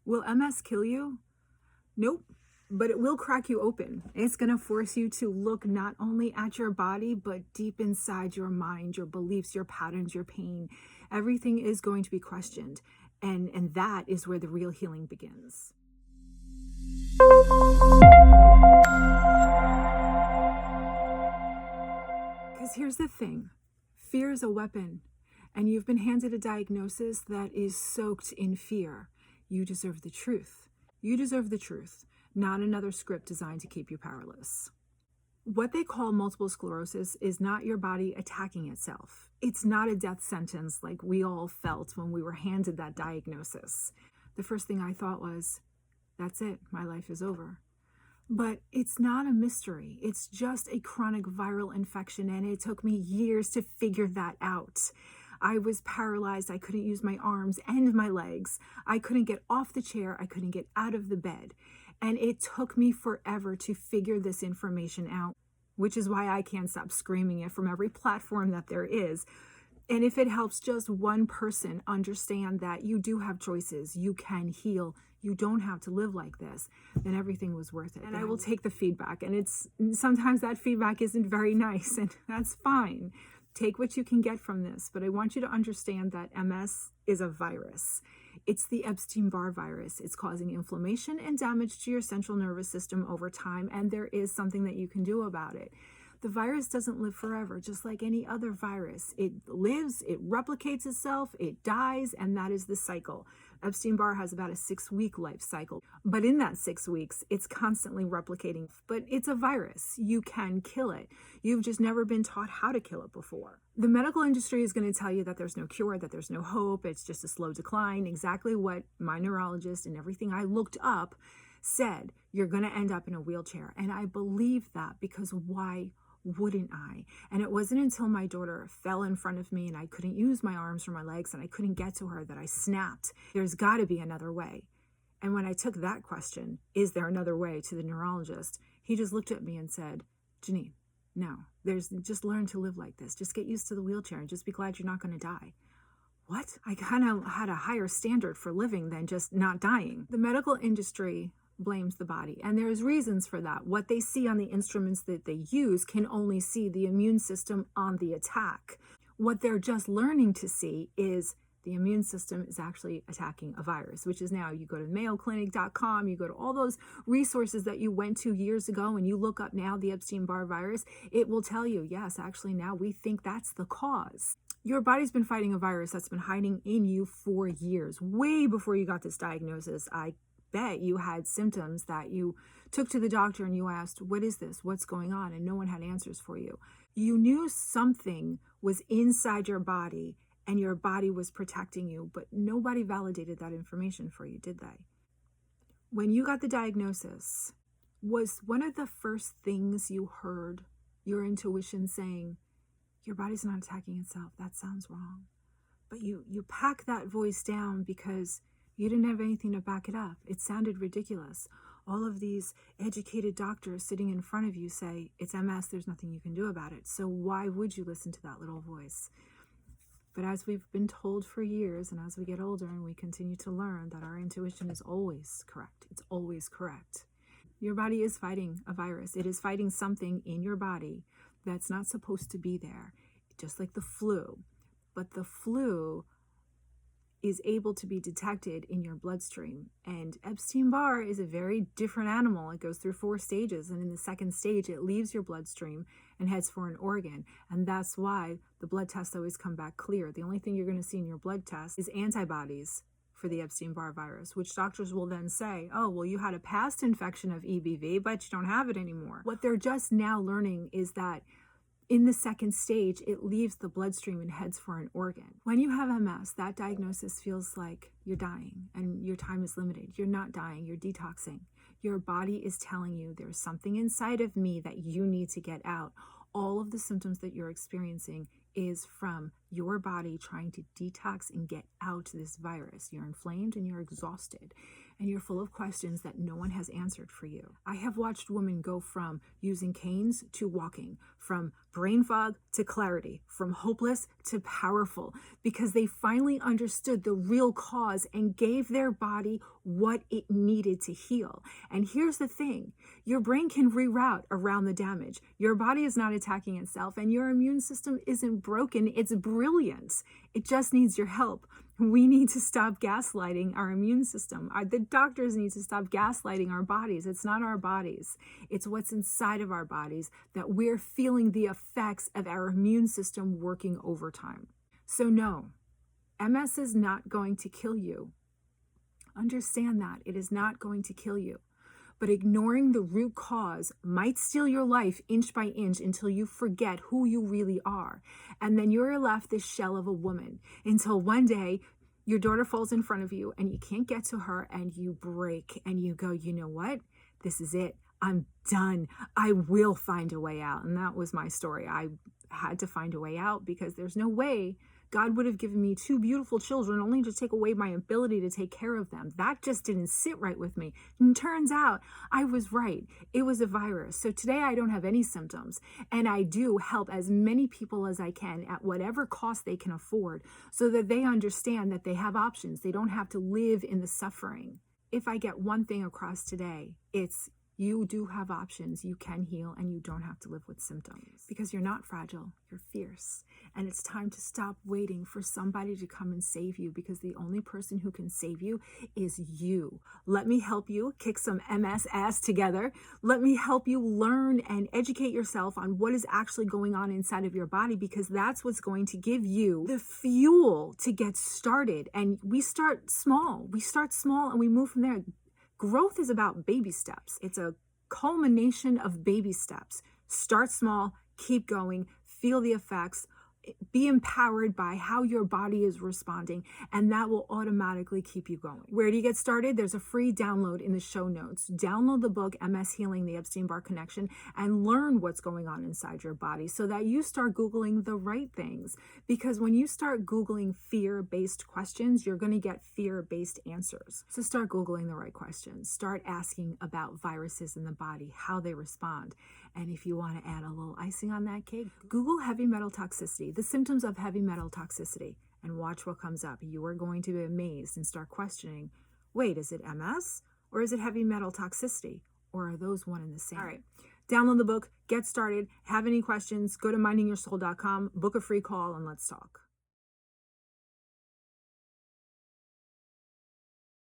Will MS kill you? Nope. But it will crack you open. It's going to force you to look not only at your body, but deep inside your mind, your beliefs, your patterns, your pain. Everything is going to be questioned. And that is where the real healing begins. Because here's the thing. Fear is a weapon. And you've been handed a diagnosis that is soaked in fear. You deserve the truth. You deserve the truth. Not another script designed to keep you powerless. What they call multiple sclerosis is not your body attacking itself. It's not a death sentence like we all felt when we were handed that diagnosis. The first thing I thought was, that's it, my life is over. But it's not a mystery. It's just a chronic viral infection, and it took me years to figure that out. I was paralyzed. I couldn't use my arms and my legs. I couldn't get off the chair. I couldn't get out of the bed. And it took me forever to figure this information out, which is why I can't stop screaming it from every platform that there is. And if it helps just one person understand that you do have choices, you can heal, you don't have to live like this, then everything was worth it. And I will take the feedback. And sometimes that feedback isn't very nice, and that's fine. Take what you can get from this. But I want you to understand that MS is a virus. It's the Epstein-Barr virus. It's causing inflammation and damage to your central nervous system over time, and there is something that you can do about it. The virus doesn't live forever, just like any other virus. It lives, it replicates itself, it dies, and that is the cycle. Epstein-Barr has about a 6-week life cycle, but in that 6 weeks, it's constantly replicating. But it's a virus. You can kill it. You've just never been taught how to kill it before. The medical industry is going to tell you that there's no cure, that there's no hope, it's just a slow decline. Exactly what my neurologist and everything I looked up said. You're going to end up in a wheelchair. And I believe that, because why wouldn't I? And it wasn't until my daughter fell in front of me and I couldn't use my arms or my legs and I couldn't get to her that I snapped. There's got to be another way. And when I took that question, is there another way, to the neurologist, he just looked at me and said, Janine, no, just learn to live like this. Just get used to the wheelchair and just be glad you're not going to die. What? I kind of had a higher standard for living than just not dying. The medical industry blames the body, and there's reasons for that. What they see on the instruments that they use can only see the immune system on the attack. What they're just learning to see is the immune system is actually attacking a virus, which is now you go to mayoclinic.com, you go to all those resources that you went to years ago, and you look up now the Epstein-Barr virus, it will tell you, yes, actually now we think that's the cause. Your body's been fighting a virus that's been hiding in you for years, way before you got this diagnosis. I bet you had symptoms that you took to the doctor and you asked, what is this? What's going on? And no one had answers for you. You knew something was inside your body and your body was protecting you, but nobody validated that information for you, did they? When you got the diagnosis, was one of the first things you heard your intuition saying, your body's not attacking itself, that sounds wrong? But you pack that voice down because you didn't have anything to back it up. It sounded ridiculous. All of these educated doctors sitting in front of you say, it's MS, there's nothing you can do about it. So why would you listen to that little voice? But as we've been told for years, and as we get older and we continue to learn that our intuition is always correct. It's always correct. Your body is fighting a virus. It is fighting something in your body that's not supposed to be there, just like the flu. But the flu is able to be detected in your bloodstream. And Epstein-Barr is a very different animal. It goes through 4 stages, and in the 2nd stage, it leaves your bloodstream and heads for an organ. And that's why the blood tests always come back clear. The only thing you're going to see in your blood test is antibodies for the Epstein-Barr virus, which doctors will then say, oh, well, you had a past infection of EBV, but you don't have it anymore. What they're just now learning is that in the 2nd stage, it leaves the bloodstream and heads for an organ. When you have MS, that diagnosis feels like you're dying and your time is limited. You're not dying, you're detoxing. Your body is telling you there's something inside of me that you need to get out. All of the symptoms that you're experiencing is from your body trying to detox and get out this virus. You're inflamed and you're exhausted and you're full of questions that no one has answered for you. I have watched women go from using canes to walking, from brain fog to clarity, from hopeless to powerful, because they finally understood the real cause and gave their body what it needed to heal. And here's the thing, your brain can reroute around the damage. Your body is not attacking itself and your immune system isn't broken, it's brilliant. It just needs your help. We need to stop gaslighting our immune system. The doctors need to stop gaslighting our bodies. It's not our bodies. It's what's inside of our bodies that we're feeling the effects of our immune system working overtime. So no, MS is not going to kill you. Understand that. It is not going to kill you. But ignoring the root cause might steal your life inch by inch until you forget who you really are. And then you're left this shell of a woman until one day your daughter falls in front of you and you can't get to her and you break and you go, you know what? This is it. I'm done. I will find a way out. And that was my story. I had to find a way out because there's no way God would have given me two beautiful children only to take away my ability to take care of them. That just didn't sit right with me. And turns out I was right. It was a virus. So today I don't have any symptoms. And I do help as many people as I can at whatever cost they can afford so that they understand that they have options. They don't have to live in the suffering. If I get one thing across today, it's you do have options. You can heal and you don't have to live with symptoms because you're not fragile. You're fierce. And it's time to stop waiting for somebody to come and save you because the only person who can save you is you. Let me help you kick some MS ass together. Let me help you learn and educate yourself on what is actually going on inside of your body because that's what's going to give you the fuel to get started. And we start small. We start small and we move from there. Growth is about baby steps. It's a culmination of baby steps. Start small, keep going, feel the effects, be empowered by how your body is responding, and that will automatically keep you going. Where do you get started? There's a free download in the show notes. Download the book, MS Healing, the Epstein-Barr Connection, and learn what's going on inside your body so that you start Googling the right things. Because when you start Googling fear-based questions, you're going to get fear-based answers. So start Googling the right questions. Start asking about viruses in the body, how they respond. And if you want to add a little icing on that cake, Google heavy metal toxicity, the symptoms of heavy metal toxicity, and watch what comes up. You are going to be amazed and start questioning, wait, is it MS or is it heavy metal toxicity? Or are those one and the same? All right, download the book, get started. Have any questions, go to mindingyoursoul.com, book a free call, and let's talk.